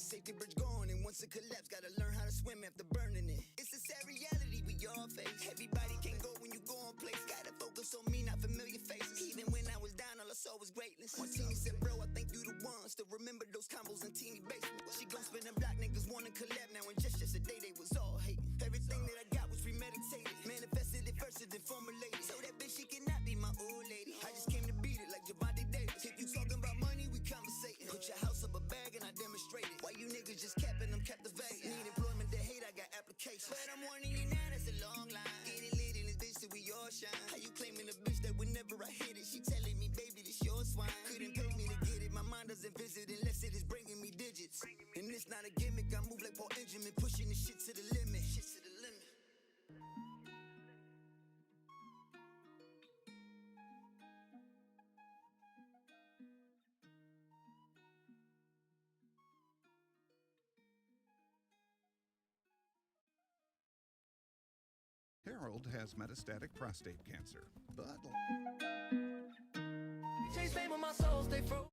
That safety bridge gone, and once it collapse, gotta learn how to swim after burning it. It's a sad reality we all face. Everybody can go when you go on place. Gotta focus on me, not familiar faces. Even when I was down, all I saw was greatness. Martini said, bro, I think you the one. Still remember those combos in teeny basements. She gon' spin them block niggas wanna collab now, and just yesterday they was all hating. Everything that I got was premeditated. Manifested it first and then formulated. So that bitch, she cannot be my old lady. I just came to beat it like Javante Davis. If you talking about money, we conversating. Put your house up a bag and I demonstrate it. Why you niggas just capping, I'm captivated. Need employment to hate, I got applications. But I'm warning you now, that's a long line. Get it lit in this bitch till we all shine. How you claiming a bitch that whenever I hit it, she telling me, baby, this your swine. Couldn't pay me to get it, my mind doesn't visit unless it is bringing me digits. And it's not a gimmick, I move like Paul Benjamin, pushing this shit to the limit. Shit to the limit. Harold has metastatic prostate cancer, but Chase fame on my soul, stay frozen.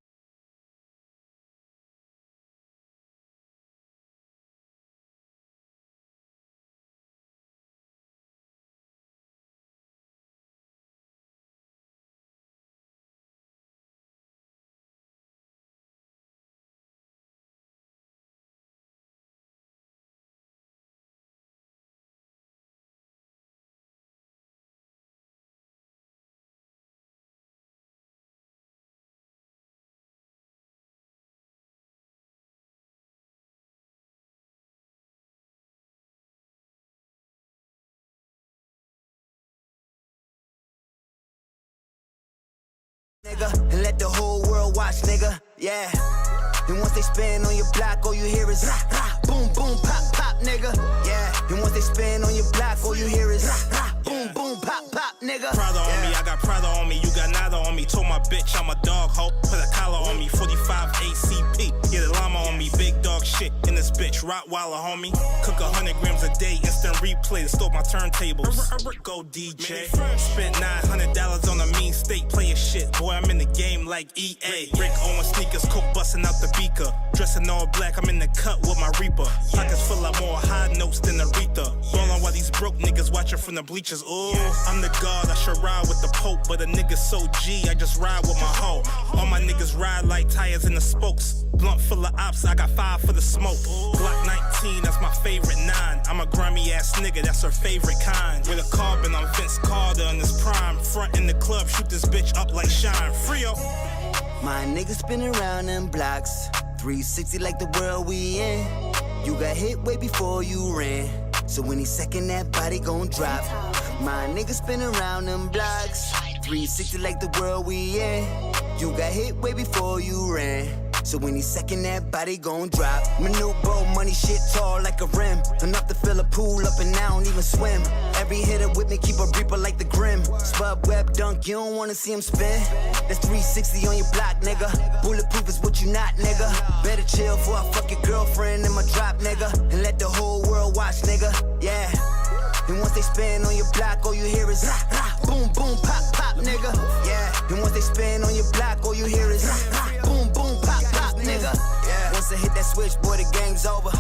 Nigga, and let the whole world watch, nigga, yeah. And once they spin on your block, all you hear is rah, rah, boom, boom, pop, pop, nigga, yeah. And once they spin on your block, all you hear is rah, rah, boom, boom, pop, pop, nigga. Prada on me, I got Prada on me, you got nada on me. Told my bitch I'm a dog hoe, put a collar on me. 45 ACP, get a llama on me. Big dog shit in this bitch, Rottweiler homie. Cook 100 grams a day, instant replay to stole my turntables. Go DJ, spent $900 on a mean steak, play a shit. Boy, I'm in the game like EA. Rick Owen sneakers, coke busting out the beaker. Dressing all black, I'm in the cut with my Reaper. Pockets full of more high notes than Aretha. Ballin' while these broke niggas watching from the bleachers. Ooh, I'm the god, I should ride with the Pope. But a nigga so G, I just ride with my hoe. All my niggas ride like tires in the spokes. Blunt full of ops, I got 5 for the smoke. Glock 19, that's my favorite 9. I'm a grimy ass nigga, that's her favorite kind. With a carbon, I'm Vince Carter in his prime. Front in the club, shoot this bitch up like Shine. Frio. My niggas spin around them blocks, 360 like the world we in. You got hit way before you ran, so any second that body gon' drop. My niggas spin around them blocks, 360 like the world we in. You got hit way before you ran, so any second that body gon' drop. My new bro money shit tall like a rim, enough to fill a pool up and I don't even swim. Every hitter with me keep a reaper like the Grim. Spud web dunk, you don't wanna see him spin. That's 360 on your block, nigga. Bulletproof is what you not, nigga. Better chill before I fuck your girlfriend in my drop, nigga. And let the whole world watch, nigga, yeah. And once they spin on your block, all you hear is rah, rah, boom, boom, pop, pop, nigga, yeah. And once they spin on your block, all you hear is rah, rah, boom, boom, pop, pop, nigga, yeah. Once I hit that switch, boy, the game's over.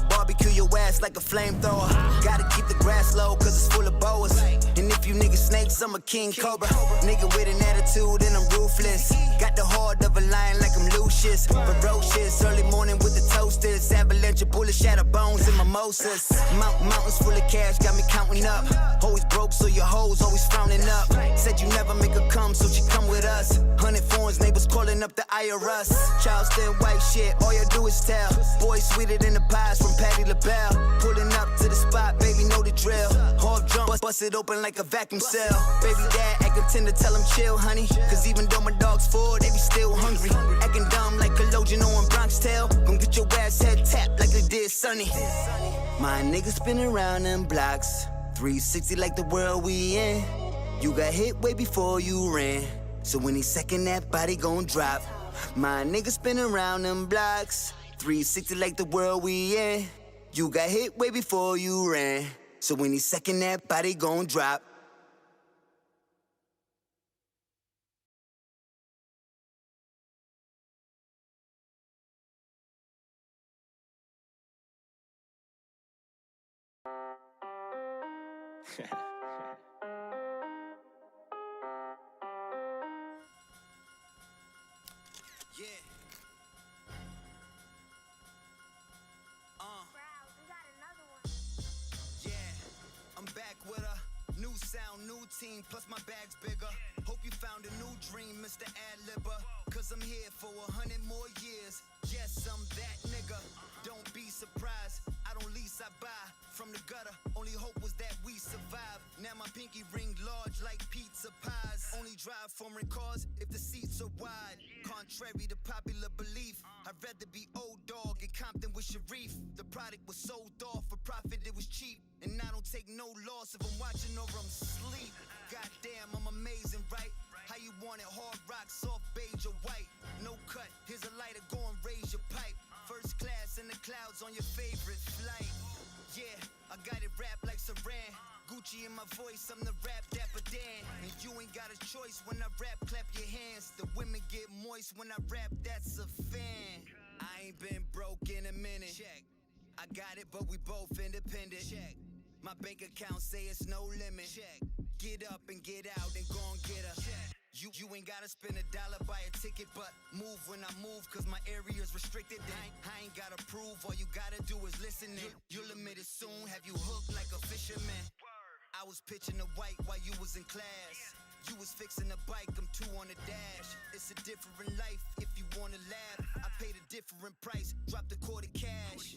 Barbecue your ass like a flamethrower. Gotta keep the grass low, cause it's full of boas. And if you niggas snakes, I'm a king cobra. Nigga with an attitude and I'm ruthless. Got the heart of a lion like I'm Lucius. Ferocious, early morning with the toasters. Avalanche of bullets, shatter bones and mimosas. Mountains full of cash, got me counting up. Always broke, so your hoes always frowning up. Said you never make her come, so she come with us. 100 phones, neighbors calling up the IRS. Charleston white shit, all you do is tell. Boys sweeter than the pies from Patty LaBelle. Pulling up to the spot, baby, know the drill. Half drunk, bust it open like a vacuum cell. Baby dad acting tender, tell him chill, honey. Cause even though my dog's full, they be still hungry. Acting dumb like Cologin on Bronx tail. Gon' get your ass head tapped like they did Sonny. My niggas spin around them blocks, 360 like the world we in. You got hit way before you ran, so any second that body gon' drop. My niggas spin around them blocks, 360 like the world we in. You got hit way before you ran, so any second that body gon' drop. Yeah. We got another one. Yeah, I'm back with a new sound, new team, plus my bag's bigger. Hope you found a new dream, Mr. Ad-Libber. Cause I'm here for 100 more years. Yes, I'm that nigga. Don't be surprised. I don't lease, I buy from the gutter. Only hope was that we survive. Now my pinky ring large like pizza pies. Only drive foreign cars if the seats are wide. Contrary to popular belief, I'd rather be old dog in Compton with Sharif. The product was sold off for profit, it was cheap. And I don't take no loss if I'm watching or I'm asleep. Goddamn, I'm amazing, right? How you want it, hard rock, soft beige or white? No cut, here's a lighter, go and raise your pipe. First class in the clouds on your favorite flight. Yeah, I got it wrapped like Saran. Gucci in my voice, I'm the rap Dapper Dan. And you ain't got a choice when I rap, clap your hands. The women get moist when I rap, that's a fan. I ain't been broke in a minute. Check. I got it, but we both independent. Check. My bank account say it's no limit. Check. Get up and get out and go and get her. Check. You ain't gotta spend $1, buy a ticket, but move when I move, cause my area's restricted. I ain't gotta prove, all you gotta do is listen. You'll admit it soon, have you hooked like a fisherman? I was pitching the white while you was in class. You was fixing the bike, I'm 2 on the dash. It's a different life if you wanna laugh. I paid a different price, dropped a quarter cash.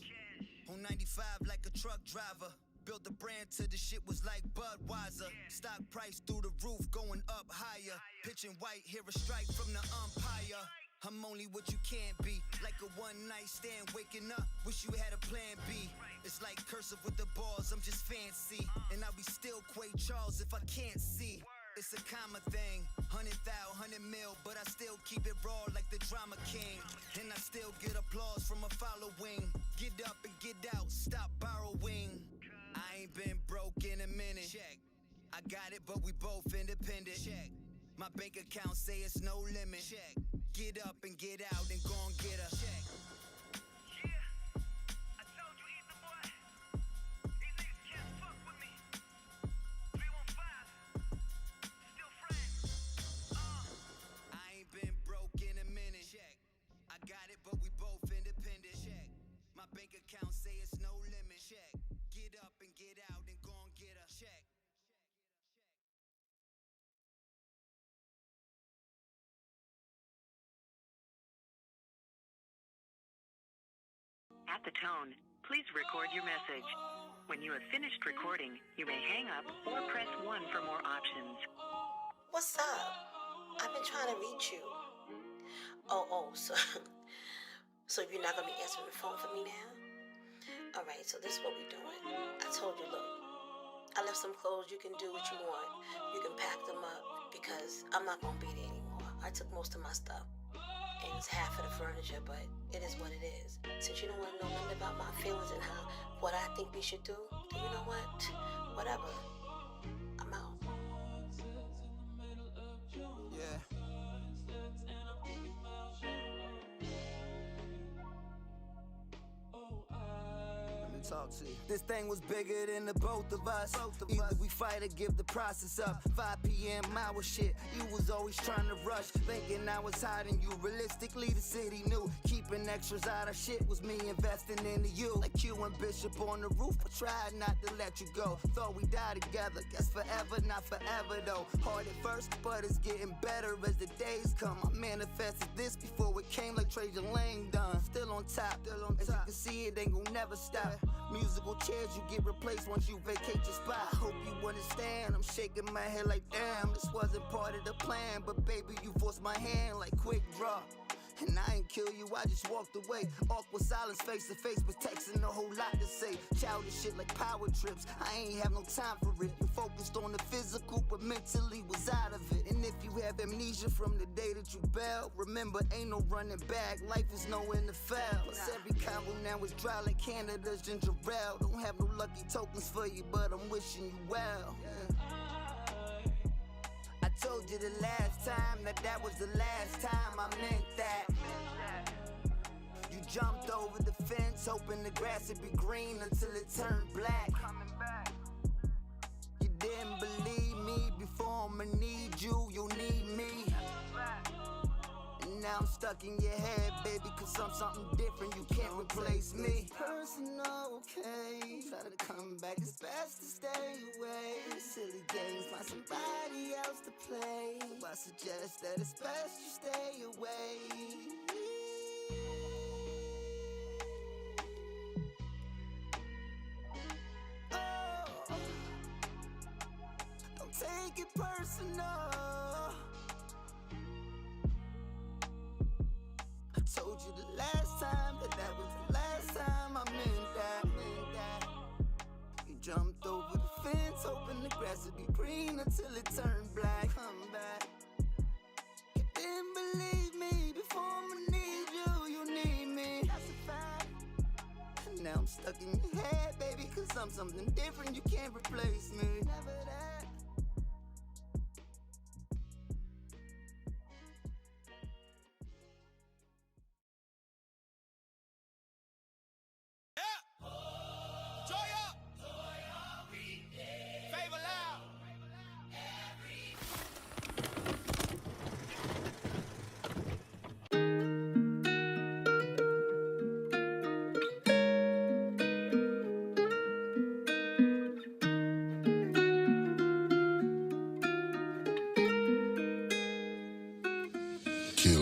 On 95 like a truck driver. Built the brand till the shit was like Budweiser. Stock price through the roof, going up higher. Pitching white, hear a strike from the umpire. I'm only what you can't be. Like a one-night stand, waking up, wish you had a plan B. It's like cursive with the balls, I'm just fancy. And I'll be still Quay Charles if I can't see. It's a comma thing, 100,000, 100 mil, but I still keep it raw like the drama king. And I still get applause from a following. Get up and get out, stop borrowing. I ain't been broke in a minute. Check. I got it, but we both independent. Check. My bank account say it's no limit. Check. Get up and get out and go and get her. Check. Yeah, I told you, eat the boy. These niggas can't fuck with me. 315, still frame. I ain't been broke in a minute. Check. I got it, but we both independent. Check. My bank account say it's no limit. Check. Get up and get out and go and get her. Check. At the tone, please record your message. When you have finished recording, you may hang up or press 1 for more options. What's up? I've been trying to reach you. So you're not gonna be answering the phone for me now? Alright, so this is what we're doing. I told you, look, I left some clothes, you can do what you want. You can pack them up because I'm not gonna be there anymore. I took most of my stuff. And it's half of the furniture, but it is what it is. Since you don't want to know nothing about my feelings and what I think we should do you know what? Whatever. I'm out. Yeah. Talk to you. This thing was bigger than the both of us. Either we fight or give the process up. 5 p.m. our shit. You was always trying to rush, thinking I was hiding you. Realistically, the city knew keeping extras out of shit was me investing into you. Like Q and Bishop on the roof, but tried not to let you go. Thought we die together, guess forever, not forever though. Hard at first, but it's getting better as the days come. I manifested this before it came like Trajan Lane done. Still on top, as you can see, it ain't gon' never stop. Musical chairs, you get replaced once you vacate your spot. Hope you understand, I'm shaking my head like damn, this wasn't part of the plan. But baby, you forced my hand like quick draw. And I ain't kill you, I just walked away. Awkward silence, face to face, but texting a whole lot to say. Childish shit like power trips, I ain't have no time for it. You focused on the physical, but mentally was out of it. And if you have amnesia from the day that you bailed, remember ain't no running back, life is no NFL. Plus every combo now is dry like Canada's ginger ale. Don't have no lucky tokens for you, but I'm wishing you well. I told you the last time that was the last time I meant that. You jumped over the fence, hoping the grass would be green until it turned black. You didn't believe me before, I'ma need you, you need me. And now I'm stuck in your head, baby, cause I'm something different, you can't replace me. Personal, okay, try to come back, it's best to stay away. Silly games, find somebody else to play. So I suggest that it's best you stay away. Oh, don't take it personal. I told you the last time that was the last time I meant that. You jumped over the fence, hoping the grass would be green until it turned black. Come back. You didn't believe me before, I'ma need you, you need me. That's a fact. And now I'm stuck in your head, baby, cause I'm something different, you can't replace me. Never that.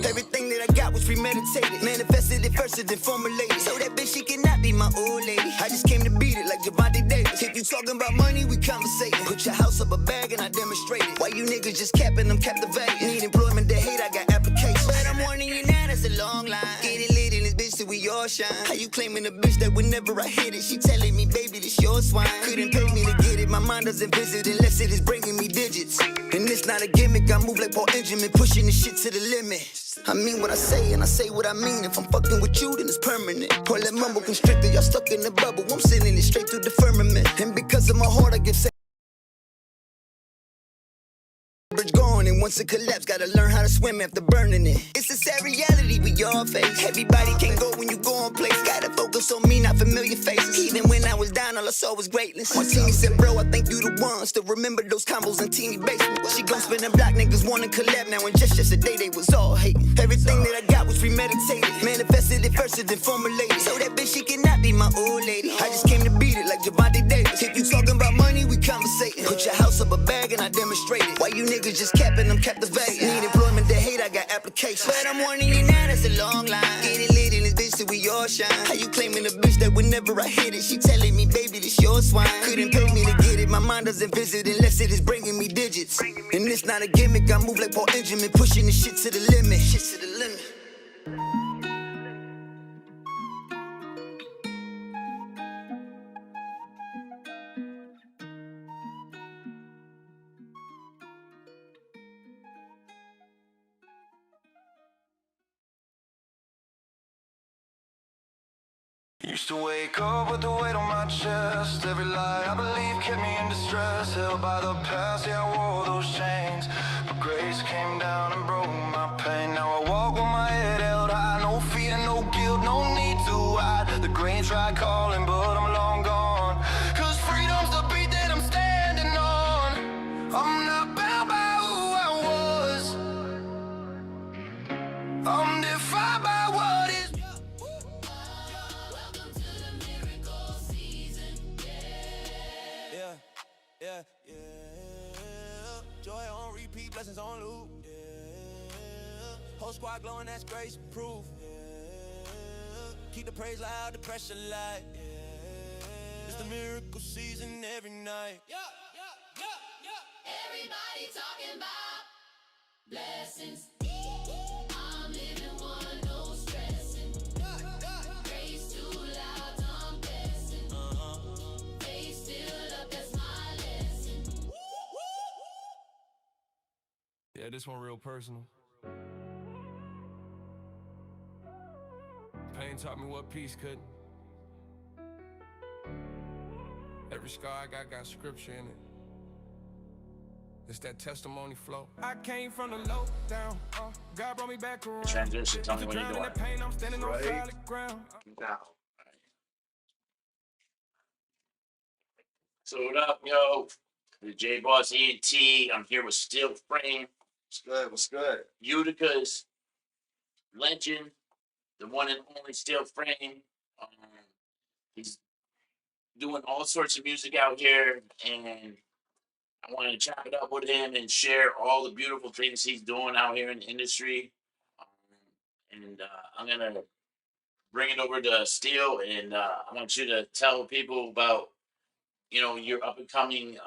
Everything that I got was premeditated. Manifested it first and then formulated. So that bitch, she cannot be my old lady. I just came to beat it like JBoss Davis. If you talking about money, we conversating. Put your house up a bag and I demonstrate it. Why you niggas just capping, I'm captivated. Need employment, they hate, I got applications. But I'm warning you now, that's a long line. Get it lit in this bitch till we all shine. How you claiming a bitch that whenever I hit it, she telling me, baby, this your swine. Couldn't pay me to get it, my mind doesn't visit unless it is bringing me digits. And it's not a gimmick, I move like Paul Benjamin, pushing this shit to the limit. I mean what I say and I say what I mean. If I'm fucking with you, then it's permanent. All that mumble constricted, y'all stuck in the bubble. I'm sending it straight through the firmament. And because of my heart, I give bridge gone, and once it collapse, gotta learn how to swim after burning it. It's a sad reality we all face. Everybody can't go when you go on place. Gotta focus on me, not familiar faces. Even when I was down, all I saw was greatness. Martini said, bro, I think you the one. Still remember those combos in teeny basement. She gon' spin them block, niggas wanna collab now. And just yesterday, they was all hating. Everything that I got was premeditated. Manifested it first and then formulated. So that bitch, she cannot be my old lady. I just came to beat it like JBoss Davis. If you talking about money, we conversating. Put your house up a bag and I demonstrate it. Why you niggas just capping, I'm captivated. Need employment, they hate, I got applications. But I'm warning you now, that's a long line. Get it lit in this bitch till we all shine. How you claiming a bitch that whenever I hit it, she telling me, baby, this your swine. Couldn't pay me to get it, my mind doesn't visit unless it is bringing me digits. And it's not a gimmick, I move like Paul Benjamin, pushing this shit to the limit. Shit to the limit. Used to wake up with the weight on my chest. Every lie I believe kept me in distress. Held by the past, yeah, I wore those chains. But grace came down and broke my pain. Now I walk with my head held high. No fear, no guilt, no need to hide. The grain tried calling, but I'm long gone. Cause freedom's the beat that I'm standing on. I'm not bound by who I was. I'm defined by what is. Yeah, yeah. Joy on repeat, blessings on loop. Yeah. Whole squad glowing, that's grace proof. Yeah. Keep the praise loud, the pressure light. Yeah. It's the miracle season every night. Yeah, yeah, yeah, yeah. Everybody talking about blessings. I'm living one, no stressing. Grace too loud, I'm guessing. Faith still up, that's my lesson. Yeah, this one real personal. Pain taught me what peace couldn't. Every scar I got scripture in it. It's that testimony flow. I came from the low down. God brought me back around. Transition, tell me when you're doing. Pain, I'm standing on solid ground. Now. So what up, yo? The JBoss ENT. I'm here with Steel Frame. What's good? What's good? Utica's legend, the one and only Steel Frame. Um, he's doing all sorts of music out here, and I want to chop it up with him and share all the beautiful things he's doing out here in the industry. And I'm gonna bring it over to Steel, and I want you to tell people about your up and coming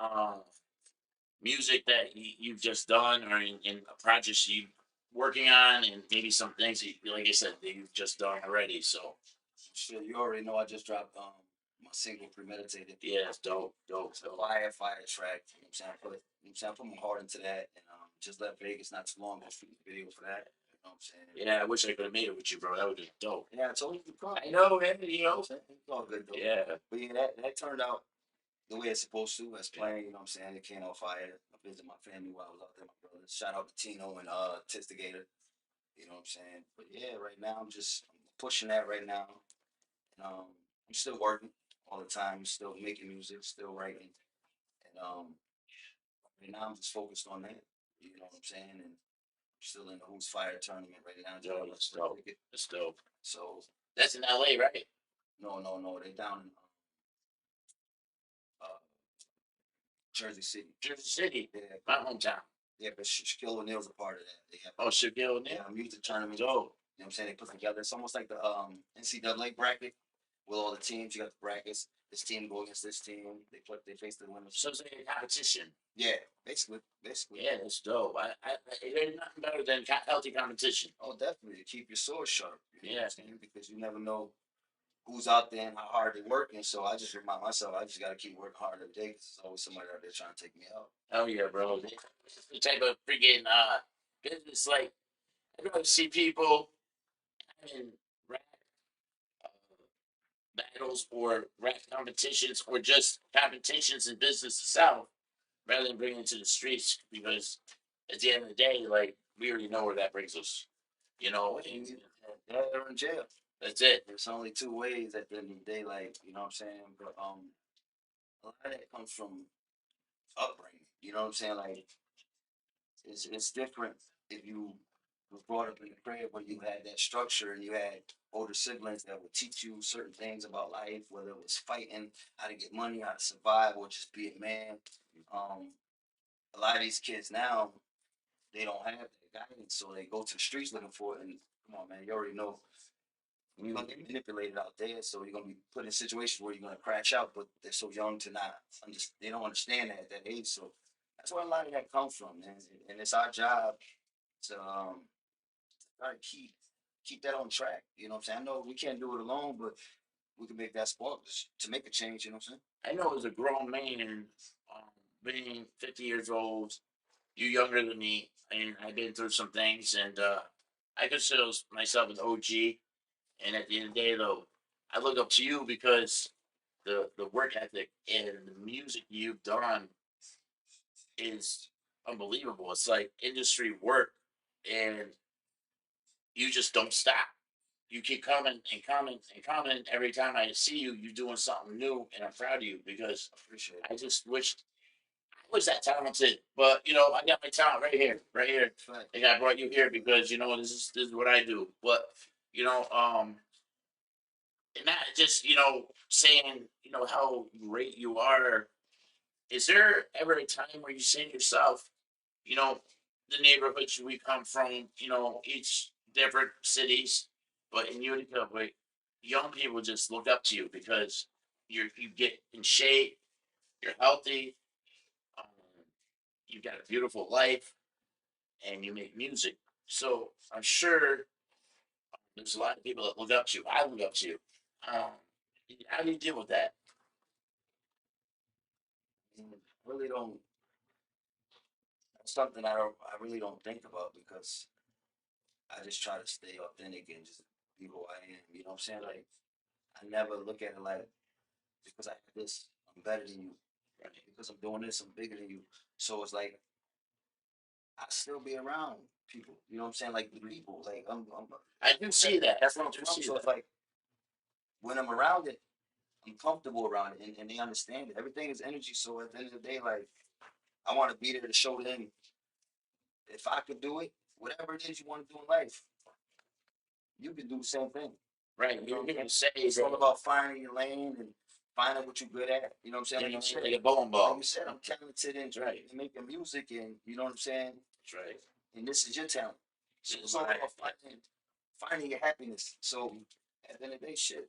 music that you've just done, or in projects you working on, and maybe some things that, like I said, that you've just done already. So Shit, you already know I just dropped my single Premeditated. yeah, it's dope, dope. It's a fire track. You know what I'm saying? I put my heart into that, and just left Vegas not too long ago shooting the video for that. You know what I'm saying? Yeah, I wish I could have made it with you, bro. That would be dope. Yeah, I told you to come. I know, man. It's all good though. Yeah. But yeah, that turned out the way it's supposed to. As planned, you know what I'm saying? It came on fire. I visited my family while I was out there, my brothers. Shout out to Tino and Tistigator. You know what I'm saying? But yeah, right now I'm pushing that right now. And I'm still working all the time, still making music, still writing. And right now I'm just focused on that. You know what I'm saying? And I'm still in the Who's Fire tournament right now. Yo, that's dope. That's dope. So That's in LA, right? no. They down in uh, Jersey City. Jersey City. Yeah. My hometown. Yeah, but Shaquille O'Neal's a part of that. They have Shaquille O'Neal. yeah, music tournament. Dope. You know what I'm saying? They put together. It's almost like the NCAA bracket with all the teams. You got the brackets. This team go against this team. They face the winners. So it's like a competition. Yeah, basically. Yeah, that's dope. There's nothing better than healthy competition. Oh, definitely. To keep your sword sharp. You know what Yeah. I'm saying? Because you never know who's out there and how hard they're working. So I just remind myself, I just got to keep working hard every day because there's always somebody out there trying to take me out. Oh yeah, bro. It's the type of freaking business. Like, I'd rather see people in rap battles or rap competitions or just competitions in business itself rather than bringing it to the streets, because at the end of the day, like, we already know where that brings us. And They're in jail. that's it. There's only two ways at the end of the day, like, you know what I'm saying? But a lot of that comes from upbringing. You know what I'm saying? Like it's different if you was brought up in a crib where you had that structure and you had older siblings that would teach you certain things about life, whether it was fighting, how to get money, how to survive, or just be a man. A lot of these kids now, they don't have that guidance, so they go to the streets looking for it. And come on, man, you already know you're gonna get manipulated out there, so you're gonna be put in situations where you're gonna crash out. But they're so young to not understand. They don't understand that at that age. So that's where a lot of that comes from, man. And it's our job to try to keep that on track. You know what I'm saying? I know we can't do it alone, but we can make that spark to make a change. You know what I'm saying? I know as a grown man, being 50 years old, you're younger than me, and I've been through some things, and I consider myself an OG. And at the end of the day, though, I look up to you because the work ethic and the music you've done is unbelievable. It's like industry work, and you just don't stop. You keep coming and coming and coming. Every time I see you, you're doing something new, and I'm proud of you because Appreciate I just wished I was that talented. But I got my talent right here, right here. Right. And I brought you here because this is what I do. But and not just saying how great you are. Is there ever a time where you say to yourself, you know, the neighborhoods we come from, each different cities, but in Utica, where young people just look up to you because you get in shape, you're healthy, um, you've got a beautiful life, and you make music. So I'm sure there's a lot of people that look up to you. I look up to you. Um, how do you deal with that? I really don't. That's something I really don't think about because I just try to stay authentic and just be who I am. You know what I'm saying? Like I never look at it like because I have this, I'm better than you. Right? Because I'm doing this, I'm bigger than you. So it's like I still be around people. You know what I'm saying? Like the people. Like I do see that. That's what I'm I do from. see So that. it's like when I'm around it, I'm comfortable around it, and they understand it. Everything is energy. So at the end of the day, like I want to be there to show them if I could do it, whatever it is you want to do in life, you can do the same thing. Right. You know You're what I'm gonna saying? say It's all about finding your lane and finding what you're good at. You know what I'm saying? Like you said, like a bowling ball. like you said, I'm talented in making music, and you know what I'm saying. That's right. And this is your talent. So This it's is all mine. about finding your happiness. So at the end of the day, shit,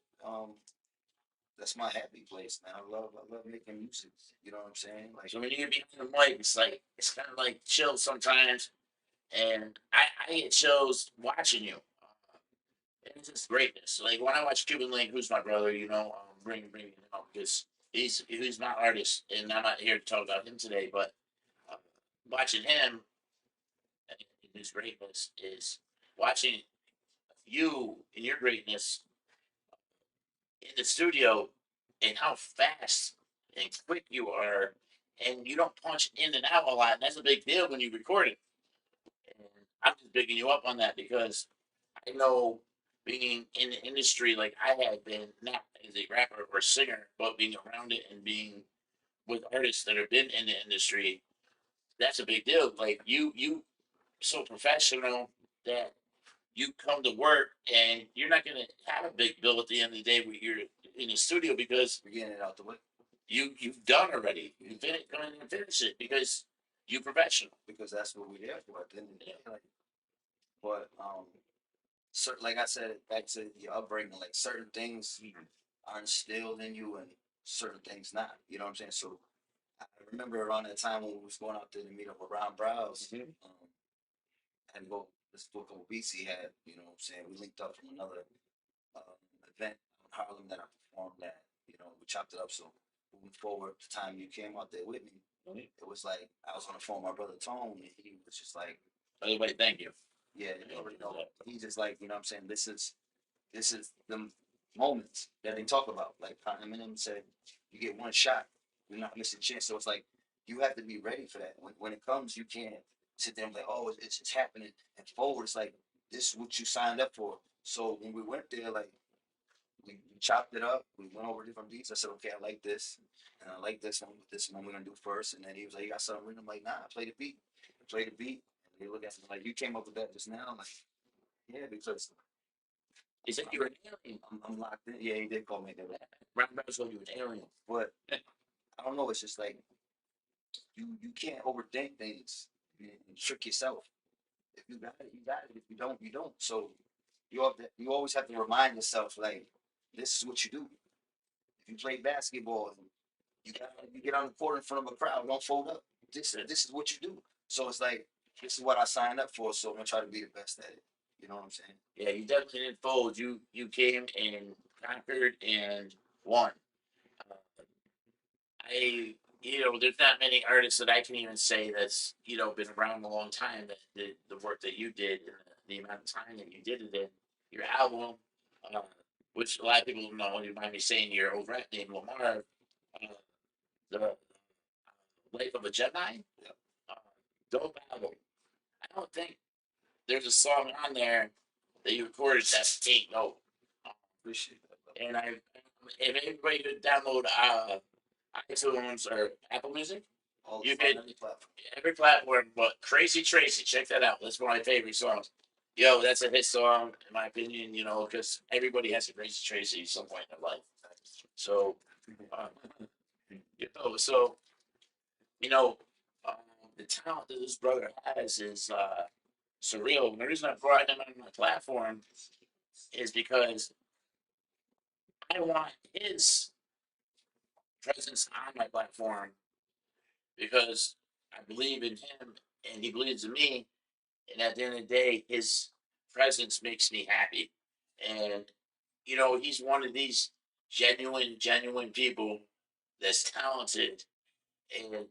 that's my happy place, man. I love making music. You know what I'm saying? Like, So when you get behind the mic, it's kind of like chill sometimes, and I get chills watching you. And it's just greatness. Like when I watch Cuban Link, who's my brother, bring him up because he's my artist, and I'm not here to talk about him today. But uh, watching him and his greatness is watching you and your greatness in the studio and how fast and quick you are, and you don't punch in and out a lot, and that's a big deal when you record it. And I'm just bigging you up on that because I know being in the industry like I have been, not as a rapper or singer, but being around it and being with artists that have been in the industry, that's a big deal. Like you so professional that you come to work and you're not gonna have a big bill at the end of the day when you're in the studio because we're getting it out the way you've done already. You finish come in and finish it because you professional. because that's what we're there for at the end of the day. Like, but like I said, back to your upbringing, like certain things are instilled in you and certain things not. You know what I'm saying? So I remember around that time when we was going out there to meet up with Ron Browse, and go this book of beats he had. You know what I'm saying? We linked up from another event in Harlem that I performed at. You know, we chopped it up. So moving forward, the time you came out there with me, it was like I was on the phone with my brother Tone, and he was just like, By the way, thank you. yeah, you already know. He's just like, you know what I'm saying? This is the moments that they talk about. Like Eminem said, you get one shot, you're not missing a chance. So it's like you have to be ready for that. When it comes, you can't sit there and be like, oh, it's happening. And forward, it's like this is what you signed up for. So when we went there, like we chopped it up, we went over different beats. I said, okay, I like this, and I like this one. This one we're gonna do first. And then he was like, you got something written? I'm like, nah, play the beat. Play the beat. And they look at me like, you came up with that just now? I'm like, yeah, because He said you were an alien. I'm locked in. Yeah, he did call me that. Ron Browse told you an alien. But I don't know. It's just like you can't overthink things and trick yourself. If you got it, you got it. If you don't, you don't. So you always have to remind yourself like this is what you do. If you play basketball and you get on the court in front of a crowd, don't fold up. This is what you do. So it's like this is what I signed up for. So I'm gonna try to be the best at it. You know what I'm saying? Yeah, you definitely didn't fold. You came and conquered and won. Uh, there's not many artists that I can even say that's been around a long time that did the work that you did and the amount of time that you did it in. Your album, uh, which a lot of people don't know, you mind me saying your old rap name, Lamar, the Life of a Jedi. Uh, Dope album. I don't think there's a song on there that you recorded that ain't dope. Appreciate that. And if anybody could download iTunes or Apple Music, you could every platform. But Crazy Tracy, check that out. That's one of my favorite songs. Yo, that's a hit song in my opinion. Because everybody has a Crazy Tracy at some point in their life. So, uh, so you know, um, the talent that this brother has is surreal. And the reason I brought him on my platform is because I want his presence on my platform because I believe in him and he believes in me. And at the end of the day, his presence makes me happy. And, he's one of these genuine people that's talented and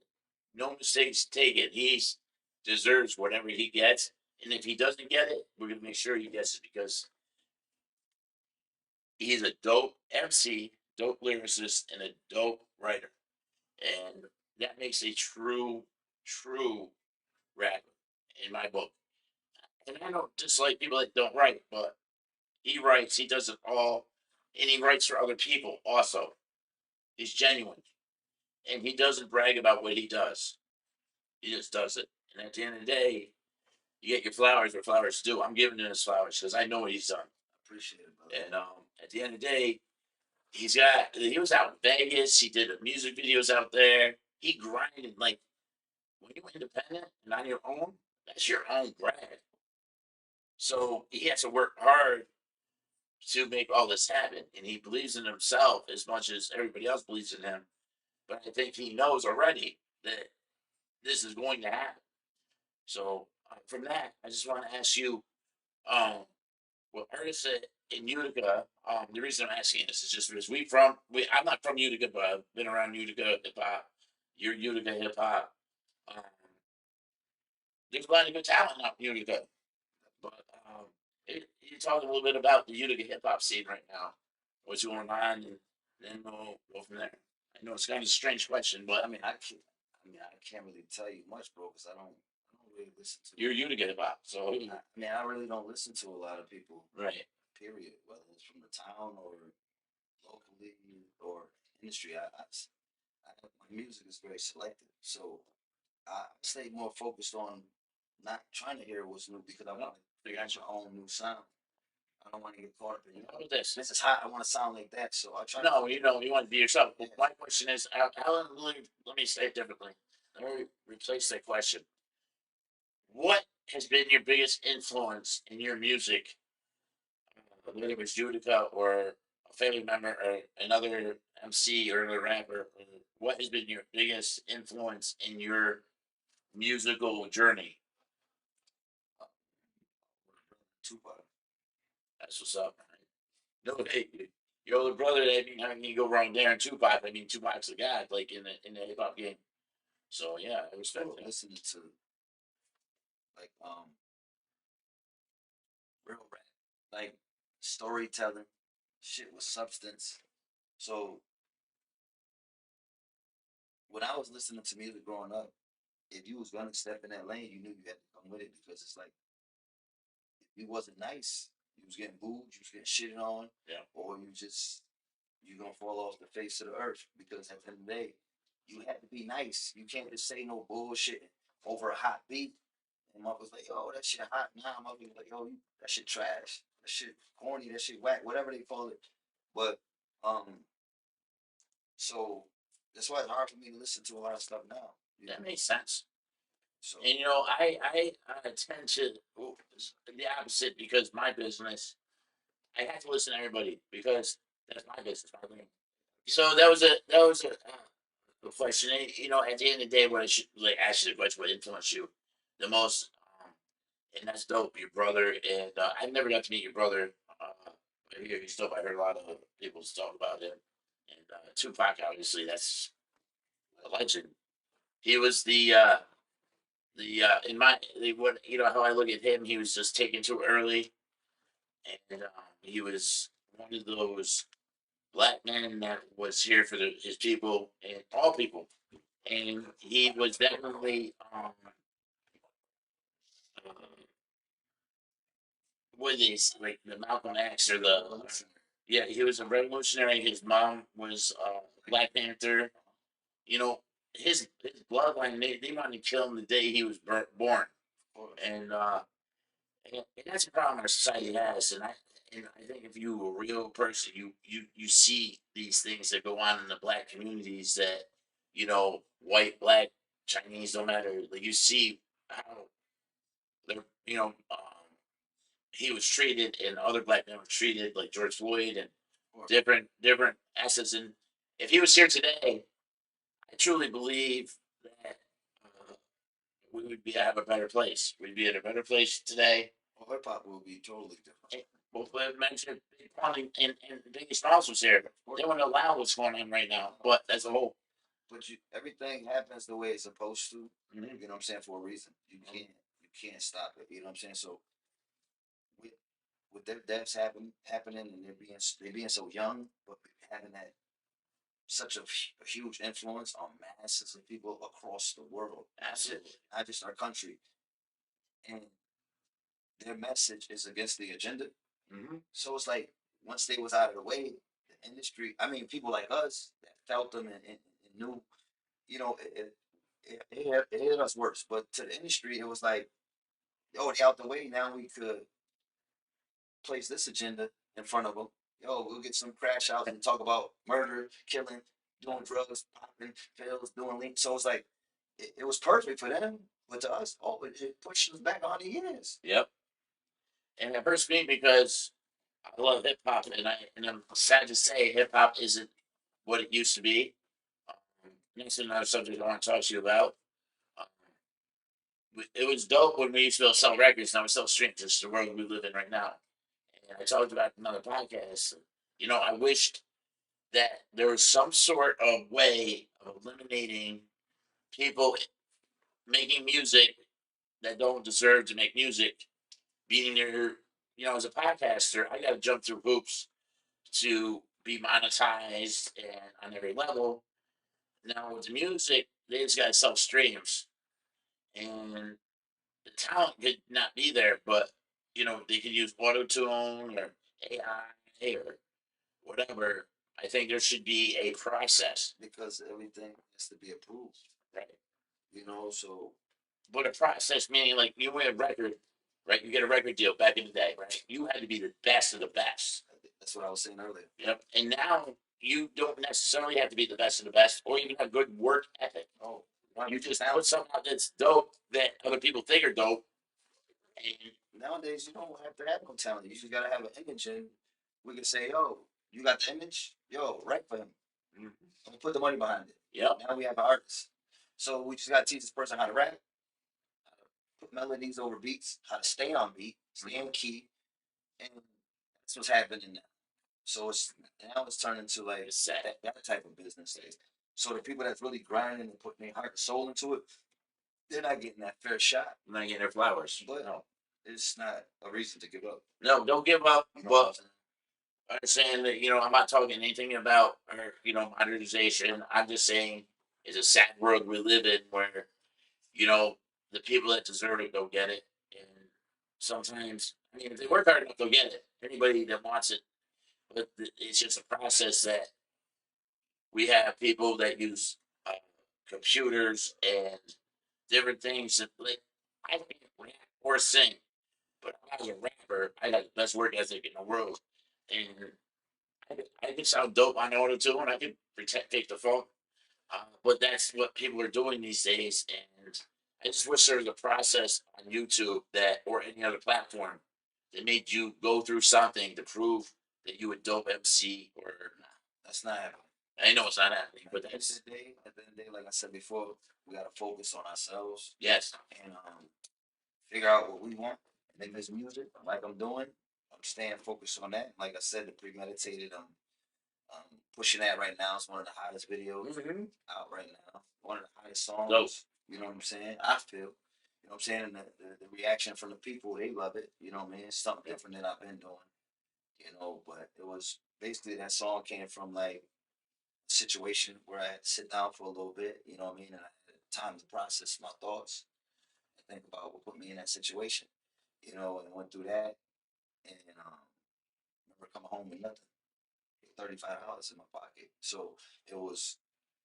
no mistakes taken. He deserves whatever he gets. And if he doesn't get it, we're going to make sure he gets it because he's a dope MC, dope lyricist, and a dope writer. And that makes a true rapper in my book. And I don't dislike people that don't write, but he writes, he does it all, and he writes for other people also. He's genuine. And he doesn't brag about what he does. He just does it. And at the end of the day, you get your flowers where flowers due. I'm giving him his flowers because I know what he's done. Appreciate it, brother. And at the end of the day, he was out in Vegas. He did music videos out there. He grinded like when you're independent and on your own, that's your own brand. So he has to work hard to make all this happen. And he believes in himself as much as everybody else believes in him. But I think he knows already that this is going to happen. So from that, I just want to ask you, well, artists in Utica. The reason I'm asking this is just because I'm not from Utica, but I've been around Utica hip hop. You're Utica hip hop. Um, there's a lot of good talent out in Utica, but you talk a little bit about the Utica hip hop scene right now. What's going on, and then we'll go from there. I know it's kind of a strange question, but I can't really tell you much, bro, because I don't really listen to. You're Utica hip hop, so I really don't listen to a lot of people. Right. Period. Whether it's from the town or locally or industry, my music is very selective. So I stay more focused on not trying to hear what's new because I want to figure out your own new sound. I don't want to get caught up in this. This is hot. I want to sound like that. So I try. No, you want to be yourself. But my question is, let me say it differently. Let me replace that question. What has been your biggest influence in your music, whether it was Judica or a family member or another MC or a rapper? What has been your biggest influence in your musical journey? Tupac. That's what's up, man. No, hey, your older brother. I mean, how can you go wrong there? And Tupac. I mean, Tupac's a god, like in the hip hop game. So yeah, I respect that. Listening to like real rap, like storytelling, shit with substance. So when I was listening to music growing up, if you was gonna step in that lane, you knew you had to come with it because it's like if you wasn't nice, you was getting booed, you was getting shitted on, or you gonna fall off the face of the earth because at the end of the day, you had to be nice. You can't just say no bullshit over a hot beat. And mom was like, "Yo, that shit hot." Now I'm be like, "Yo, that shit trash. That shit corny. That shit whack. Whatever they call it." But so that's why it's hard for me to listen to a lot of stuff now. That makes sense. So And I tend to the opposite because my business, I have to listen to everybody because that's my business, my lane. So that was a question. At the end of the day, what I should like ask you the question: what influenced you the most? And that's dope. Your brother, and I've never got to meet your brother. I hear his stuff. I heard a lot of people talk about him. And Tupac, obviously, that's a legend. He was what how I look at him. He was just taken too early, and he was one of those black men that was here for his people and all people. And he was definitely uh, what is like the Malcolm X or the he was a revolutionary. His mom was Black Panther. You know his bloodline. They wanted to kill him the day he was born, and and that's a problem our society has. And I think if you a real person, you see these things that go on in the black communities that white, black, Chinese, don't matter. Like you see how they're he was treated and other black men were treated like George Floyd and different assets. And if he was here today, I truly believe that we would have a better place. We'd be in a better place today. well, hip hop will be totally different. Both mentioned Big Pun and Biggie Smalls was here. They wouldn't allow what's going on right now, but as a whole. But everything happens the way it's supposed to. You know what I'm saying, for a reason. You can't stop it. You know what I'm saying. So with their deaths happening and they being so young, but having that such a huge influence on masses of people across the world. Absolutely. Not just our country. And their message is against the agenda. So it's like once they was out of the way, the industry. I mean, people like us that felt them and knew, it it hit us worse. But to the industry, it was like, yo, they out the way. Now we could place this agenda in front of them. Yo, we'll get some crash outs and talk about murder, killing, doing drugs, popping pills, doing lean. So it's like, it was perfect for them. But to us, oh, it pushed us back 100 years. Yep. And it hurts me because I love hip hop, and I'm sad to say hip hop isn't what it used to be. Next another subject I want to talk to you about. Um, it was dope when we used to be able to sell records. Now we sell streams. This is the world we live in right now. And I talked about in another podcast. You know, I wished that there was some sort of way of eliminating people making music that don't deserve to make music, being their, you know, as a podcaster, I got to jump through hoops to be monetized and on every level. Now with the music, they just got to sell streams, and the talent could not be there, but you know they could use auto tune or AI or whatever. I think there should be a process, Because everything has to be approved, right? you know. So But a process meaning like you win a record, right? You get a record deal back in the day, right? You had to be the best of the best. that's what I was saying earlier. Yep. And now you don't necessarily have to be the best of the best or even have good work ethic. Oh, You just put something out that's dope that other people think are dope. And nowadays you don't have to have no talent. You just gotta have an image, and we can say, yo, you got the image, yo, write for him. And put the money behind it. yep. Now we have an artist. So we just gotta teach this person how to rap, how to put melodies over beats, how to stay on beat, stay in key, and that's what's happening now. So it's now it's turning to like It's sad. that type of business. So the people that's really grinding and putting their heart and soul into it, they're not getting that fair shot. I'm not getting their flowers. But No. it's not a reason to give up. No, don't give up. You know what I'm But saying? I'm saying that, you know, I'm not talking anything about or, you know, modernization. I'm just saying it's a sad world we live in where, you know, the people that deserve it don't get it. And sometimes, I mean, if they work hard enough, they'll get it. Anybody that wants it. But it's just a process that we have people that use uh, computers and different things that, like, I can't rap or sing, but as a rapper, I got the best work ethic in the world. And I can sound dope on auto tune. I can pretend take the phone, but that's what people are doing these days. And I just wish there was a process on YouTube that or any other platform that made you go through something to prove that you a dope MC. Or That's not happening. I know it's not happening, but At the end that's of the day, like I said before, we gotta focus on ourselves yes, and figure out what we want. And if it's music, like I'm doing, I'm staying focused on that. Like I said, the premeditated, pushing that right now. It's one of the hottest videos out right now. One of the hottest songs. Dope. You know what I'm saying? I feel. You know what I'm saying? And the reaction from the people, they love it. You know what I mean? It's something different than I've been doing. You know, but it was basically that song came from like a situation where I had to sit down for a little bit, you know what I mean? And I had time to process my thoughts and think about what put me in that situation, you know, and went through that and remember coming home with nothing, $35 in my pocket. So it was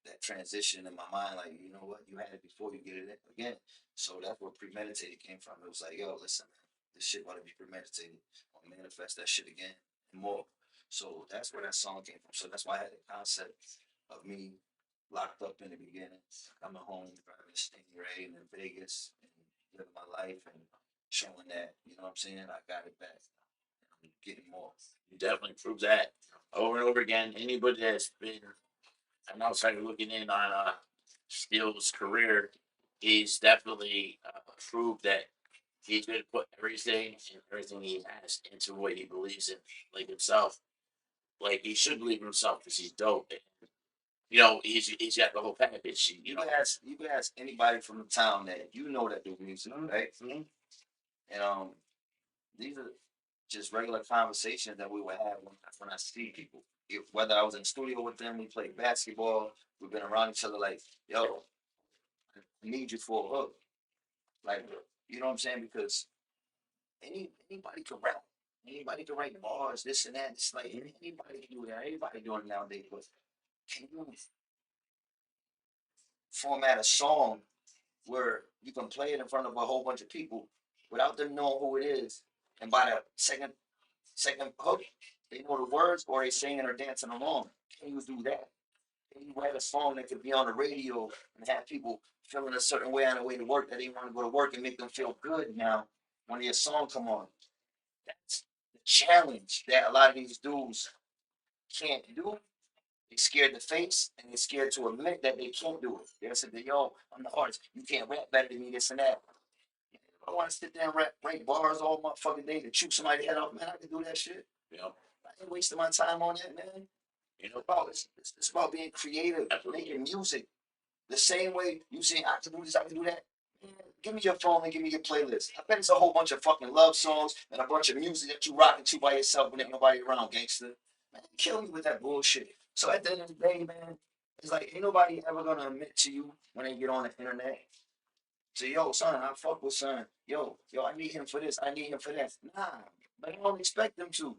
that transition in my mind, like, you know what, you had it before, you get it again. So that's where premeditated came from. It was like, yo, listen, man, this shit ought to be premeditated. I'll manifest that shit again and more. So that's where that song came from. So that's why I had the concept of me locked up in the beginning, coming home, driving to Stingray and in Vegas and living my life and showing that, you know what I'm saying, I got it back. I'm getting more. you definitely prove that over and over again. Anybody that's been an outsider looking in on Steele's career, he's definitely proved that he's going to put everything and everything he has into what he believes in, like himself. Like he should believe in himself because he's dope. And, you know, he's got the whole package. You You know, can ask anybody from the town that you know that do music, right? mhm. And these are just regular conversations that we would have when I see people. Whether I was in the studio with them, we played basketball, we've been around each other like, yo, I need you for a hook. Like, you know what I'm saying? Because anybody can rap. Anybody can write bars, this and that. It's like anybody can do that. Everybody doing it nowadays. But can you format a song where you can play it in front of a whole bunch of people without them knowing who it is, and by the second hook, they know the words or they singing or dancing along. Can you do that? Can you write a song that could be on the radio and have people feeling a certain way on the way to work that they want to go to work and make them feel good now when their song come on? That's the challenge that a lot of these dudes can't do. They scared to face and they're scared to admit that they can't do it. They said, yo, I'm the artist. You can't rap better than me, this and that. I want to sit there and write bars all motherfucking day to shoot somebody's head off, man. I can do that shit. You know, I ain't wasting my time on that, man. you know, It's about being creative, making music. The same way you say, I can do this, I can do that. Man, give me your phone and give me your playlist. I bet it's a whole bunch of fucking love songs and a bunch of music that you rocking to by yourself when ain't nobody around, gangster. Man, kill me with that bullshit. So at the end of the day, man, it's like ain't nobody ever gonna admit to you when they get on the internet. Say, yo, son, I fuck with son. Yo, I need him for this, I need him for that. Nah, but I don't expect them to.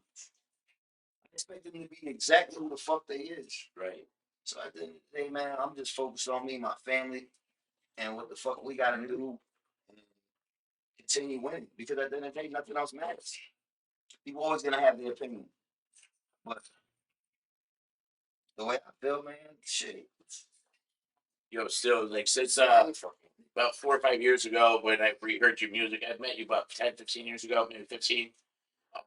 I expect them to be exactly who the fuck they is. right. So at the end of the day, man, I'm just focused on me, my family, and what the fuck we gotta do and continue winning. Because at the end of the day, nothing else matters. People always gonna have their opinion. But the way I feel, man, shit. Yo, still, like, since I ain't fucking. about 4 or 5 years ago when I heard your music, I've met you about 10, 15 years ago, maybe 15. Um,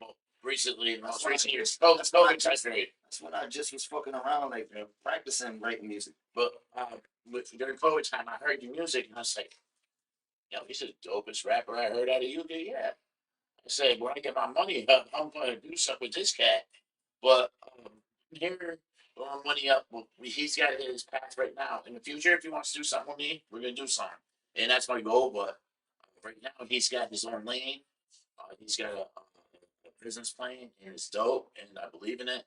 well, recently, in the most recent years, COVID time period. That's when I just was fucking around, like practicing writing music. But during COVID time, I heard your music and I was like, yo, this is the dopest rapper I heard out of UK. Yeah. I said, when I get my money up, I'm going to do something with this cat. But here, throwing money up, well, he's got his path right now. In the future, if he wants to do something with me, we're going to do something. And that's my goal. But right now, he's got his own lane. He's got a business plan, and it's dope, and I believe in it.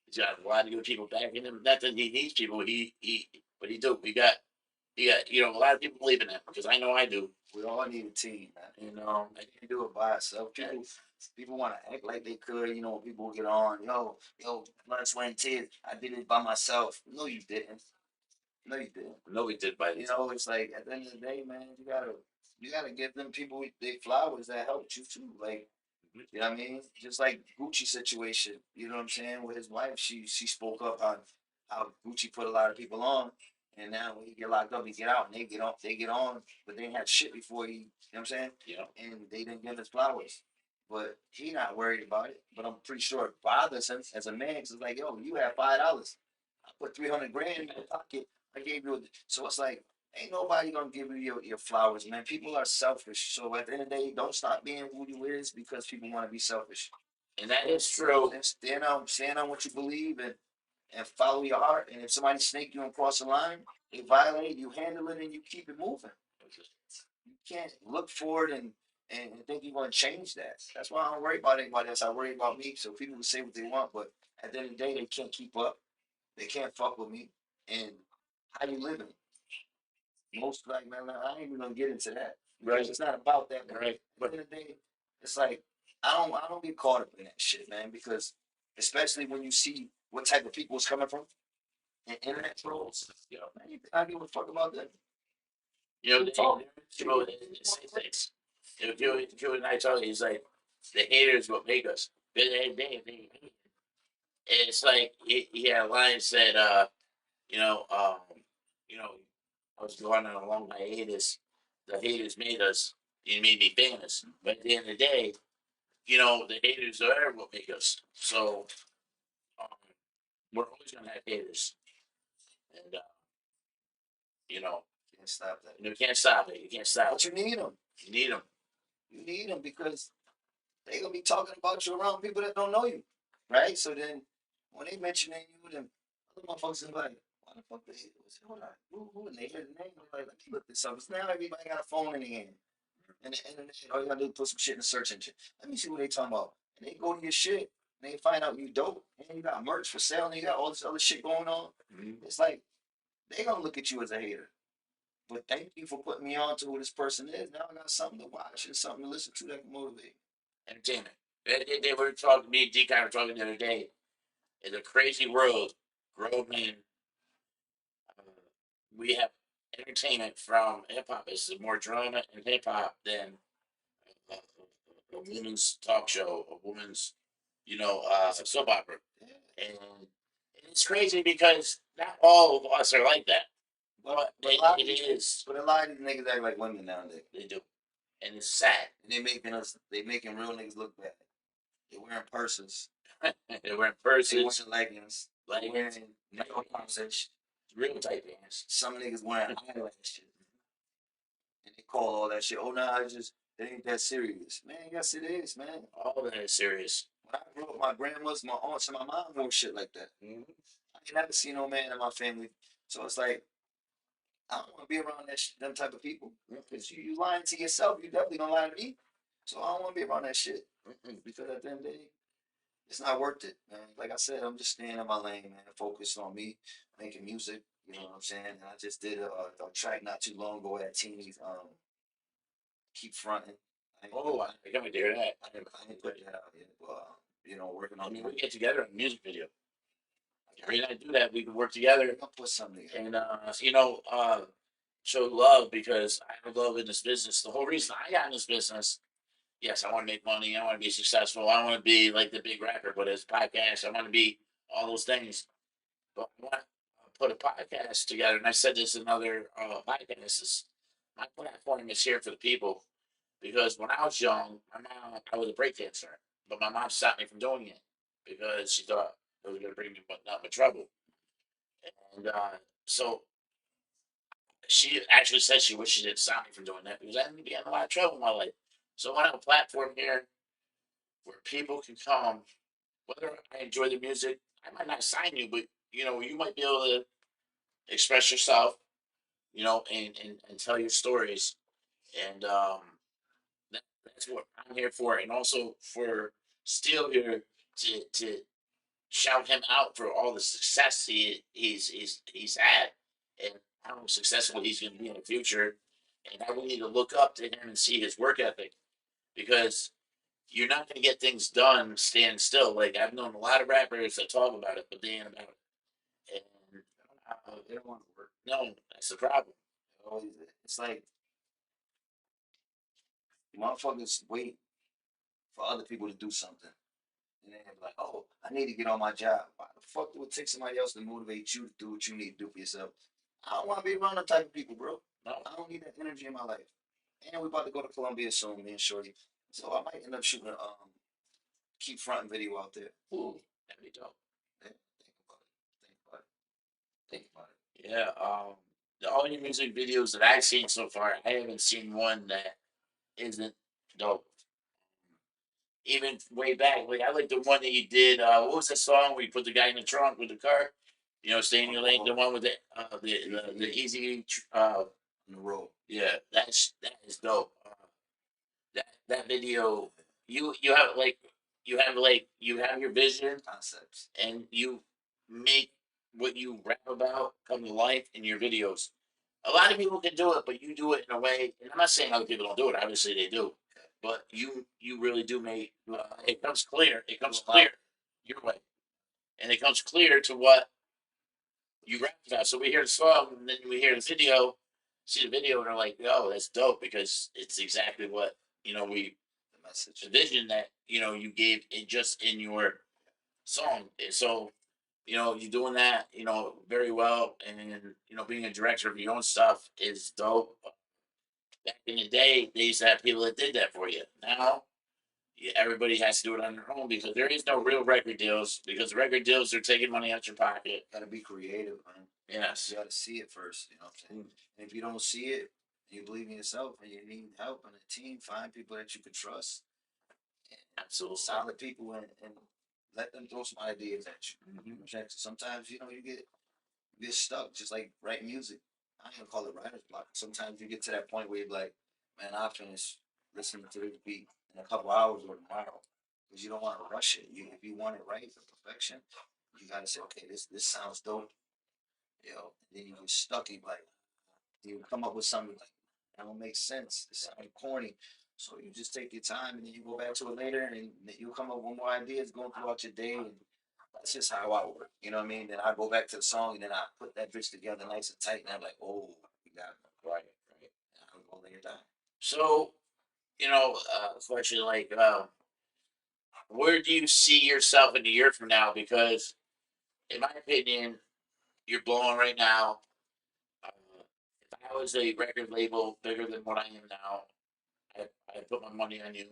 He's got a lot of good people backing him. Not that he needs people, but he do. We got, you know, a lot of people believe in that because I know I do. We all need a team, man. You know, I can't do it by itself. People want to act like they could. You know, people get on. Yo, blood, sweat, and tears. I did it by myself. No, you didn't. No, you didn't. no, we did by You know, it's like at the end of the day, man, you gotta give them people their flowers that helped you too. Like, you know what I mean? Just like Gucci situation, you know what I'm saying? With his wife, she spoke up on how Gucci put a lot of people on, and now when he get locked up, he get out, and they get on, but they didn't have shit before he, you know what I'm saying? Yeah. And they didn't give his flowers, but he not worried about it. But I'm pretty sure it bothers him as a man, because it's like, yo, you have $5, I put 300 grand in your pocket, I gave you, so it's like. Ain't nobody gonna give you your flowers, man. People are selfish. So at the end of the day, don't stop being who you is because people want to be selfish. And that is true. And stand on what you believe and follow your heart. And if somebody snake you and cross the line, they violate, you handle it and you keep it moving. You can't look forward and think you're gonna change that. That's why I don't worry about anybody else. I worry about me. So people can say what they want, but at the end of the day, they can't keep up. They can't fuck with me. And how you living? Most like, man, I ain't even gonna get into that. Because Right. it's not about that. Right. At But the end of the day, it's like I don't get caught up in that shit, man. Because especially when you see what type of people it's coming from and internet trolls, you know, man, I give a fuck about that. you know, Talk. it's if you and I talk, he's like the haters will make us. It's like he had a line said, you know, you know, I was going on a long hiatus. The haters made us. You made me famous. But at the end of the day, you know, the haters are what make us. So um, we're always gonna have haters, and you know, Can't stop that. you can't stop it. You can't stop But it. you need them. You need them. You need them because they gonna be talking about you around people that don't know you, right? So then when they mentioning you, then other motherfuckers is like, why the fuck they? Hold on, who? And they hear the name, they're like, let me look this up. It's now everybody got a phone in their hand, and the internet. All you gotta do is put some shit in the search engine. Let me see what they talking about. And they go to your shit, and they find out you dope, and you got merch for sale, and you got all this other shit going on. It's like they gonna look at you as a hater. But thank you for putting me on to who this person is. Now I got something to watch and something to listen to that can motivate. Entertainment. They were talking. Me and D-Con were talking the other day. In a crazy world, grown men, uh, we have entertainment from hip hop. It's more drama in hip hop than a woman's talk show, a woman's, soap opera. And it's crazy because not all of us are like that. But it is. But a lot of these niggas act like women nowadays. They do. And it's sad. And they making real niggas look bad. They wearing purses. They wearing They purses, wearing leggings. They wearing nail polish. real tight pants. Some niggas wearing eyelashes. And they call all that shit. Oh, nah, it ain't that serious. Man, yes, it is, man. All that is serious. When I grew up, my grandmas, my aunts, and my mom wore shit like that. Mhm. I ain't never seen no man in my family. So it's like, I don't want to be around them type of people. Because you lying to yourself, you definitely gonna lie to me. So I don't want to be around that shit. Because at the end of the day, it's not worth it, man. Like I said, I'm just staying in my lane, man, focused on me making music. You know what I'm saying? And I just did a track not too long ago at Teeny's Keep Fronting. Oh, I can't wait to hear that. I didn't put that out yet. But, working I on mean, we get together in a music video. Every time I do that, we can work together I'll put something together. and show love because I have love in this business. The whole reason I got in this business, yes, I want to make money. I want to be successful. I want to be like the big rapper, but as podcast, I want to be all those things. But I want to put a podcast together, and I said this in other podcasts. My platform is here for the people because when I was young, I was a breakdancer, but my mom stopped me from doing it because she thought it was going to bring me nothing but trouble. And so she actually said she wished she didn't stop me from doing that because I didn't be in a lot of trouble in my life. So I want to have a platform here where people can come, whether I enjoy the music, I might not sign you, but you might be able to express yourself, and tell your stories. And that's what I'm here for. And also for Steel here to shout him out for all the success he's had and how successful he's going to be in the future. And how we need to look up to him and see his work ethic because you're not going to get things done standing still. Like I've known a lot of rappers that talk about it, but they ain't about it. And They don't want to work. no, that's the problem. It's like motherfuckers wait for other people to do something. And then they're like, oh, I need to get on my job. Why the fuck do it take somebody else to motivate you to do what you need to do for yourself? I don't want to be around that type of people, bro. No. I don't need that energy in my life. And we about to go to Columbia soon, me and Shorty. So I might end up shooting a Keep Fronting video out there. Ooh, that'd be dope. Yeah, think about it. Think about it. Think about it. Yeah, all your music videos that I've seen so far, I haven't seen one that isn't dope. Even way back, like I like the one that you did. What was that song where you put the guy in the trunk with the car? Stay in your lane. The one with the easy. On the road. Yeah, that is dope. That video, you have your vision Concepts. and you make what you rap about come to life in your videos. A lot of people can do it, but you do it in a way. And I'm not saying other people don't do it. Obviously, they do. But you really do make it comes clear. It comes clear your way, and it comes clear to what you rap about. So we hear the song, and then we hear the video, see the video, and are like, "Oh, that's dope," because it's exactly what we The message. the vision that you gave it just in your song. And so you're doing that very well, and being a director of your own stuff is dope. Back in the day, they used to have people that did that for you. Now, everybody has to do it on their own because there is no real record deals because record deals are taking money out your pocket. Gotta be creative, man. Yes. You gotta see it first, you know what I'm saying? And if you don't see it, you believe in yourself and you need help on a team, find people that you can trust. Absolutely. Solid people and let them throw some ideas at you. You know what I'm saying? So sometimes, you get stuck, just like writing music. I ain't gonna call it writer's block. Sometimes you get to that point where you're like, man, I'll finish listening to this beat in a couple hours or tomorrow. Because you don't want to rush it. If you want it right for perfection, you gotta say, okay, this sounds dope. And then you get stuck and like you come up with something like that don't make sense. It sounds corny. So you just take your time and then you go back to it later and you come up with more ideas going throughout your day and that's just how I work. You know what I mean? Then I go back to the song and then I put that bitch together nice and tight and I'm like, oh, we got Right. I'm gonna lay it down. So, question like, where do you see yourself in a year from now? Because, in my opinion, you're blowing right now. Uh, if I was a record label bigger than what I am now, I put my money on you.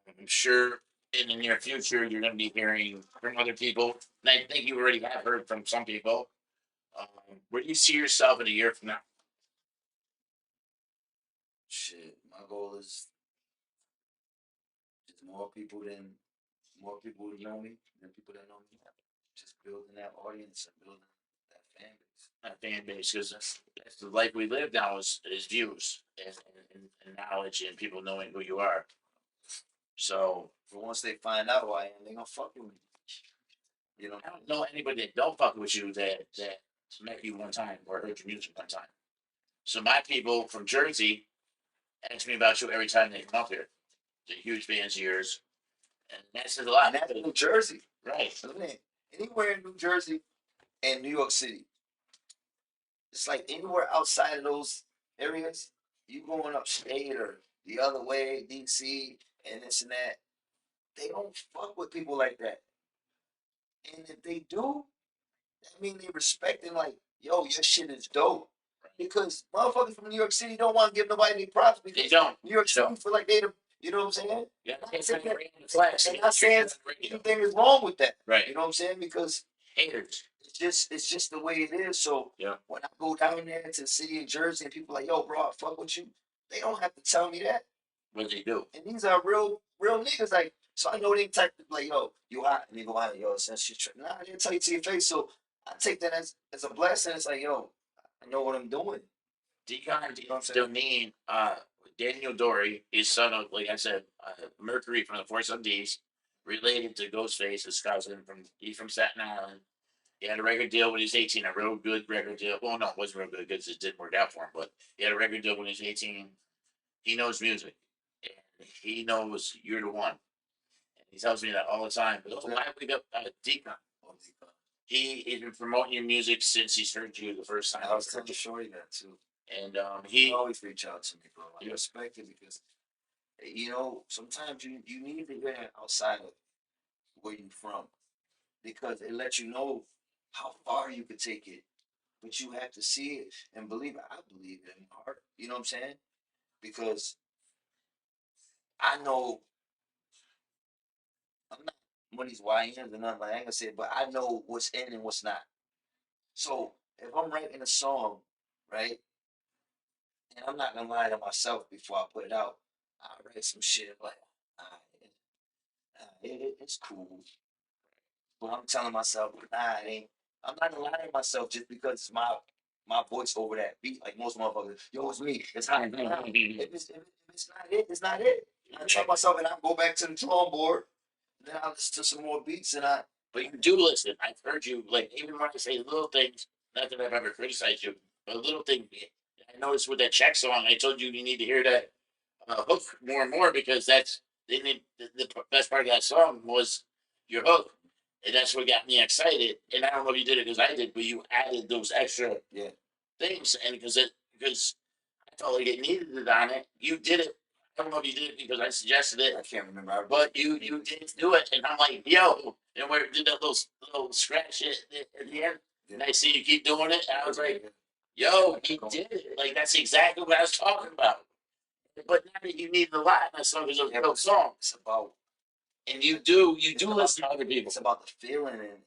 I'm sure in the near future you're going to be hearing from other people, and I think you already have heard from some people. Where do you see yourself in a year from now? Shit, my goal is just more people who know me than people that know me. Just building that audience and building that fan base. That fan base, because that's the life we live now is views and knowledge and people knowing who you are. So But once they find out who I am, they gonna fuck with me. You know, I don't know anybody that don't fuck with you that met you one time or heard your music one time. So my people from Jersey ask me about you every time they come up here. They're huge fans of yours, and that says a lot. and that's New Jersey. Right. Anywhere in New Jersey and New York City. It's like anywhere outside of those areas, you going upstate or the other way, DC and this and that, they don't fuck with people like that. And if they do, that mean they respecting like, yo, your shit is dope. Because motherfuckers from New York City don't want to give nobody any props because They don't. New York They City don't. feel like they the, you know what I'm saying? Yeah, Not saying that- flash. and not saying anything is wrong with that. Right. You know what I'm saying? Because Haters. it's just the way it is. So Yeah. when I go down there to the city of Jersey and people like, yo, bro, I fuck with you, they don't have to tell me that. What they do. And these are real niggas. Like, so I know they type like, yo, you hot, and they go out, yo, since shit. Nah, they tell you to your face. So I take that as a blessing. It's like, yo, I know what I'm doing. Decon Doneen, Daniel Dory, his son of, like I said, Mercury from the Force MDs, related to Ghostface, his cousin he's from Staten Island. He had a record deal when he was 18, a real good record deal. Well, no, it wasn't real good because it didn't work out for him, but he had a record deal when he was 18. He knows music, and he knows you're the one. And he tells me that all the time. But I wake up Decon. He's been promoting your music since he heard you the first time. I was telling Shorty that too. And he always reach out to me, bro. I respect it because, you know, sometimes you need to hear that outside of where you from because it lets you know how far you could take it. But you have to see it and believe it. I believe it in my heart. You know what I'm saying? Because I know I'm not one of these YNs and nothing like I ain't gonna say it, but I know what's in and what's not. So if I'm writing a song, right, and I'm not gonna lie to myself before I put it out, I write some shit like, it's cool, but I'm telling myself, nah, it ain't. I'm not gonna lie to myself just because it's my voice over that beat, like most motherfuckers. Yo, it's me. It's hot. If it's not it, it's not it. I tell myself, and I go back to the drawing board. Then I listen to some more beats, and I. But you do listen. I've heard you, like, even when I say little things, not that I've ever criticized you, but little things. I noticed with that check song, I told you need to hear that hook more and more because the best part of that song was your hook. And that's what got me excited. And I don't know if you did it because I did, but you added those extra things. And because I felt like it needed it on it, you did it. I don't know if you did it because I suggested it. I can't remember. But you did do it, and I'm like, yo, and we did that little scratch it at the end, and I see you keep doing it, and I was like, yo, he did it. Like that's exactly what I was talking about. But not that you need a lot in that song because it's a dope song. It's about, and you do listen to other people. It's about the feeling and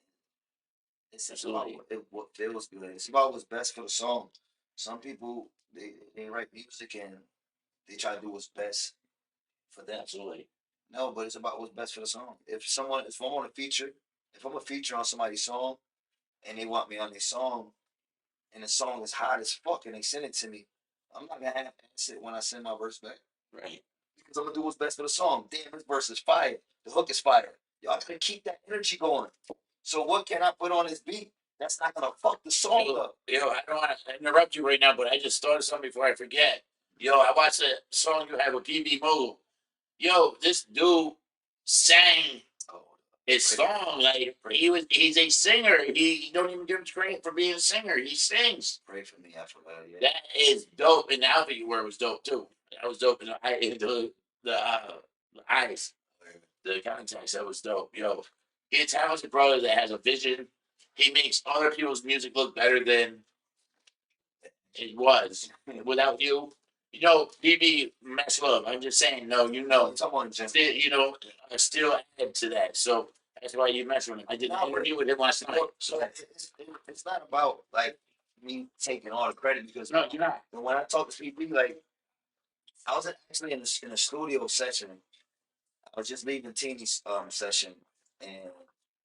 it's about what feels good. It's about what's best for the song. Some people they write music and they try to do what's best for them. Absolutely. No, but it's about what's best for the song. If I'm on a feature, if I'm a feature on somebody's song, and they want me on their song, and the song is hot as fuck, and they send it to me, I'm not gonna have to it when I send my verse back. Right. Because I'm gonna do what's best for the song. Damn, this verse is fire. The hook is fire. Y'all gotta keep that energy going. So what can I put on this beat that's not gonna fuck the song up? Yo, I don't want to interrupt you right now, but I just thought of something before I forget. Yo, I watched the song you have with PB Mogul. Yo, this dude sang his song, like he's a singer. He don't even give him credit for being a singer. He sings. Pray for me after that. Yeah. That is dope, and the outfit you wear was dope too. That was dope, and the eyes, the contacts, that was dope. Yo, he's a talented brother that has a vision. He makes other people's music look better than it was without you. You know, BB mess love. I'm just saying, no, you know, Someone just still, you know, still add to that. So that's why you mess with him. I did an interview with him last night. So it's not about like me taking all the credit because no, you're not. when I talk to people, like I was actually in a studio session. I was just leaving Teeny's session, and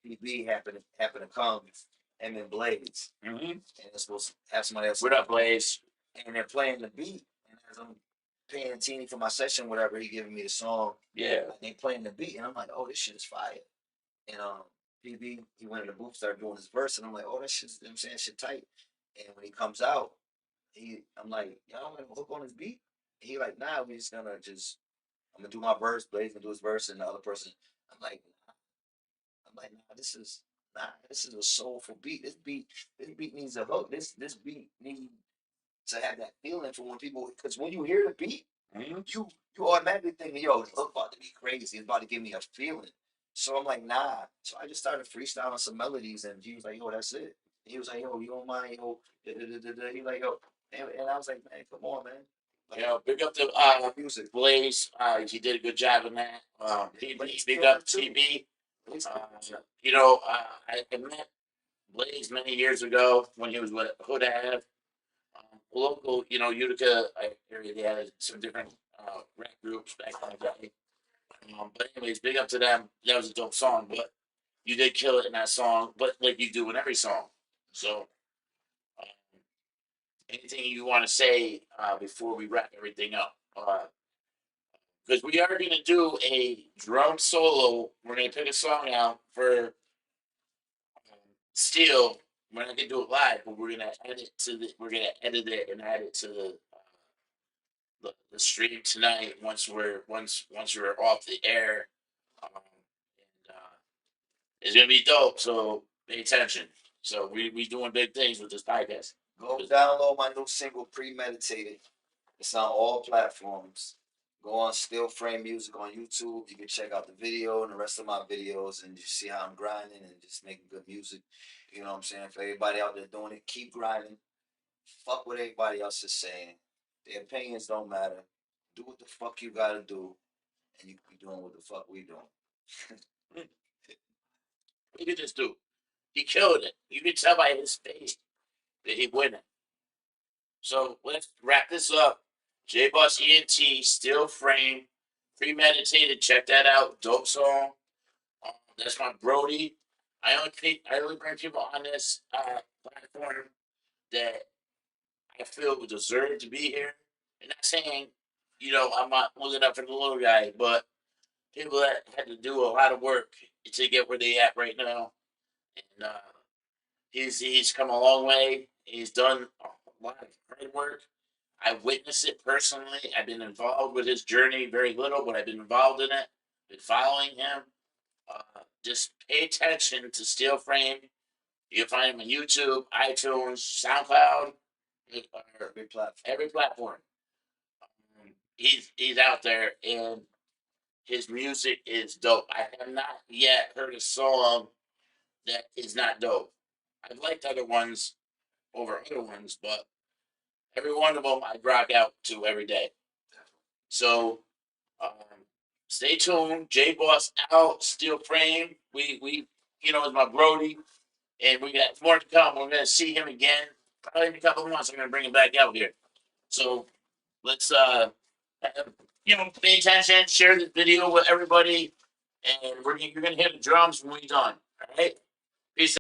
PB happened to come, him and Blaze, Mm-hmm. and they're supposed to have somebody else. What up, Blaze? And they're playing the beat, and as I'm paying Teeny for my session, whatever, he giving me the song. Yeah. And they playing the beat, and I'm like, oh, this shit is fire. And PB, he went in the booth, started doing his verse, and I'm like, oh, that shit's, you know what I'm saying, shit tight. And when he comes out, I'm like, y'all gonna hook on his beat? He like, nah, we just gonna I'm gonna do my verse, Blaze gonna do his verse, and the other person, I'm like, nah, this is a soulful beat. This beat needs a hook. This beat needs to have that feeling for when people, because when you hear the beat, you automatically think, yo, the hook about to be crazy. It's about to give me a feeling. So I'm like, nah. So I just started freestyling some melodies, and he was like, yo, that's it. And he was like, yo, you don't mind, yo, da, da, da, da, da. He like, yo, and I was like, man, come on, man. Like, You know, big up to music. Blaze. He did a good job in that. Big up TB. You know, I met Blaze many years ago when he was with Hood Ave. Local, you know, Utica area, they had some different rap groups back in the day. But anyways, big up to them. That was a dope song, but you did kill it in that song, but like you do in every song. So, anything you want to say before we wrap everything up? Because we are going to do a drum solo. We're going to pick a song out for Steel. We're not going to do it live, but we're going to edit it and add it to the stream tonight once we're off the air. And it's gonna be dope, so pay attention. So we doing big things with this podcast. Go download my new single, Premeditated. It's on all platforms. Go on Steel Frame Music on YouTube. You can check out the video and the rest of my videos and just see how I'm grinding and just making good music. You know what I'm saying? For everybody out there doing it, keep grinding. Fuck what everybody else is saying. Their opinions don't matter. Do what the fuck you gotta do, and you be doing what the fuck we doing. Look at this dude. He killed it. You can tell by his face that he winning. So let's wrap this up. JBoss ENT Steel Frame Premeditated. Check that out. Dope song. That's my Brody. I only bring people on this platform that I feel deserve to be here. And not saying, you know, I'm not looking up for the little guy, but people that had to do a lot of work to get where they at right now. And he's come a long way. He's done a lot of hard work. I witnessed it personally. I've been involved with his journey very little, but I've been involved in it. Been following him. Just pay attention to Steel Frame. You can find him on YouTube, iTunes, SoundCloud, every platform. He's out there, and his music is dope. I have not yet heard a song that is not dope. I've liked other ones over other ones, but every one of them I rock out to every day. So stay tuned. JBoss out, Steel Frame. We you know, is my Brody, and we got more to come. We're gonna see him again probably in a couple of months. I'm gonna bring him back out here. So let's you know, pay attention, share this video with everybody, and you're gonna hear the drums when we're done. All right.